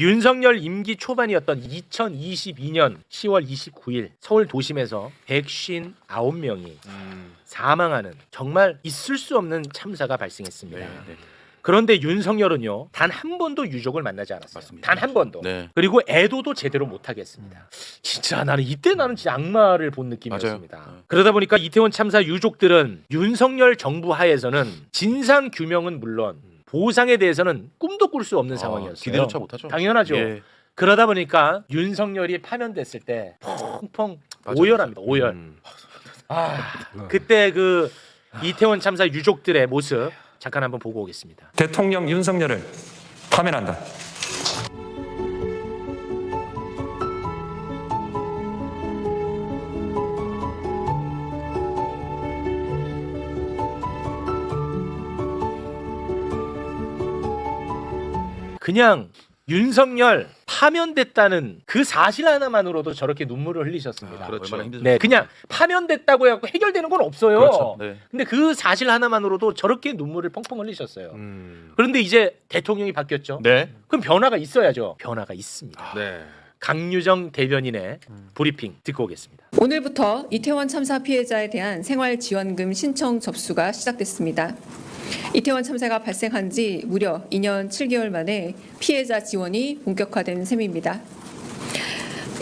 윤석열 임기 초반이었던 2022년 10월 29일 서울 도심에서 159명이 사망하는 정말 있을 수 없는 참사가 발생했습니다. 네. 그런데 윤석열은요 단 한 번도 유족을 만나지 않았어요. 맞습니다. 단 한 번도. 네. 그리고 애도도 제대로 못하겠습니다. 진짜 나는 진짜 악마를 본 느낌이었습니다. 맞아요. 그러다 보니까 이태원 참사 유족들은 윤석열 정부 하에서는 진상 규명은 물론 보상에 대해서는 꿈도 꿀 수 없는 상황이었어요. 기대조차 못하죠. 당연하죠. 예. 그러다 보니까 윤석열이 파면됐을 때 펑펑 오열합니다. 오열. 그때 그 이태원 참사 유족들의 모습 잠깐 한번 보고 오겠습니다. 대통령 윤석열을 파면한다. 그냥 윤석열 파면됐다는 그 사실 하나만으로도 저렇게 눈물을 흘리셨습니다. 그렇죠. 얼마나 힘들죠. 네, 그냥 파면됐다고 해갖고 해결되는 건 없어요. 그렇죠. 네. 근데 그 사실 하나만으로도 저렇게 눈물을 펑펑 흘리셨어요. 그런데 이제 대통령이 바뀌었죠. 네. 그럼 변화가 있어야죠. 변화가 있습니다. 네. 강유정 대변인의 브리핑 듣고 오겠습니다. 오늘부터 이태원 참사 피해자에 대한 생활지원금 신청 접수가 시작됐습니다. 이태원 참사가 발생한 지 무려 2년 7개월 만에 피해자 지원이 본격화된 셈입니다.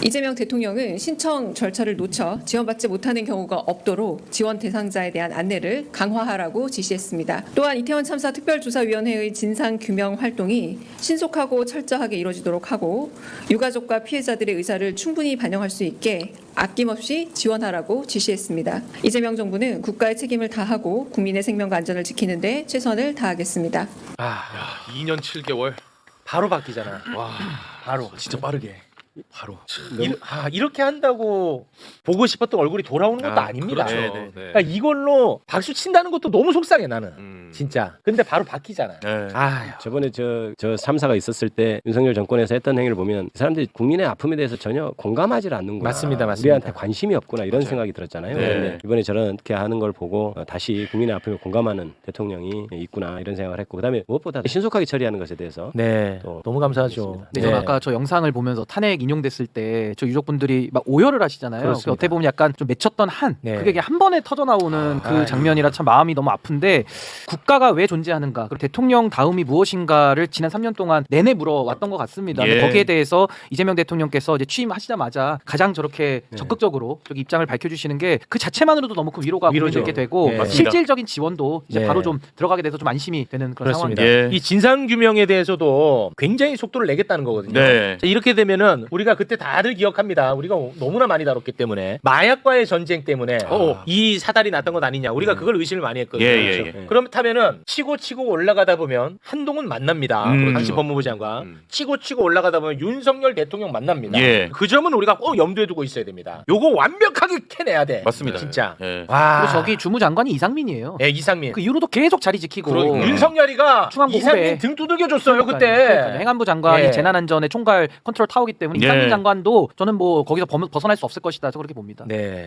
이재명 대통령은 신청 절차를 놓쳐 지원받지 못하는 경우가 없도록 지원 대상자에 대한 안내를 강화하라고 지시했습니다. 또한 이태원 참사 특별조사위원회의 진상규명 활동이 신속하고 철저하게 이루어지도록 하고 유가족과 피해자들의 의사를 충분히 반영할 수 있게 아낌없이 지원하라고 지시했습니다. 이재명 정부는 국가의 책임을 다하고 국민의 생명과 안전을 지키는 데 최선을 다하겠습니다. 2년 7개월. 바로 바뀌잖아. 와. 바로. 진짜 빠르게. 바로. 이렇게 한다고 보고 싶었던 얼굴이 돌아오는 것도 아닙니다. 그렇죠. 네, 네. 그러니까 이걸로 박수 친다는 것도 너무 속상해 나는. 진짜. 근데 바로 바뀌잖아요. 네. 저번에 저 3사가 있었을 때 윤석열 정권에서 했던 행위를 보면 사람들이 국민의 아픔에 대해서 전혀 공감하지 않는구나. 맞습니다. 우리한테 관심이 없구나 이런 맞아요. 생각이 들었잖아요. 네. 근데 이번에 저렇게 하는 걸 보고 다시 국민의 아픔에 공감하는 대통령이 있구나 이런 생각을 했고 그다음에 무엇보다 신속하게 처리하는 것에 대해서 네. 또 너무 감사하죠. 네, 저는 아까 저 영상을 보면서 탄핵 인용됐을 때 저 유족분들이 막 오열을 하시잖아요. 그렇습니다. 어떻게 보면 약간 좀 맺혔던 한 네. 그게 한 번에 터져 나오는 그 장면이라 참 마음이 너무 아픈데 국가가 왜 존재하는가 그리고 대통령 다음이 무엇인가를 지난 3년 동안 내내 물어왔던 것 같습니다. 근데 예. 거기에 대해서 이재명 대통령께서 이제 취임하시자마자 가장 저렇게 적극적으로 저기 입장을 밝혀주시는 게 그 자체만으로도 너무 큰 위로가 위로죠. 되게 되고 네. 맞습니다. 실질적인 지원도 이제 네. 바로 좀 들어가게 돼서 좀 안심이 되는 그런 그렇습니다. 상황입니다. 예. 이 진상 규명에 대해서도 굉장히 속도를 내겠다는 거거든요. 네. 자, 이렇게 되면은 우리가 그때 다들 기억합니다. 우리가 너무나 많이 다뤘기 때문에 마약과의 전쟁 때문에 이 사달이 났던 것 아니냐. 우리가 그걸 의심을 많이 했거든요. 예, 예, 예. 그렇다면은 치고 올라가다 보면 한동훈 만납니다. 당시 법무부 장관. 치고 올라가다 보면 윤석열 대통령 만납니다. 예. 그 점은 우리가 꼭 염두에 두고 있어야 됩니다. 요거 완벽하게 캐내야 돼. 맞습니다. 진짜. 예. 와. 그리고 저기 주무장관이 이상민이에요. 예, 이상민. 그 이후로도 계속 자리 지키고 윤석열이가 중앙부 이상민 후배. 등 두들겨 줬어요 그때. 그러니까요. 행안부 장관이 예. 재난안전의 총괄 컨트롤 타워기 때문에 예. 이상민 장관도 저는 뭐 거기서 벗어날 수 없을 것이다. 저 그렇게 봅니다. 네.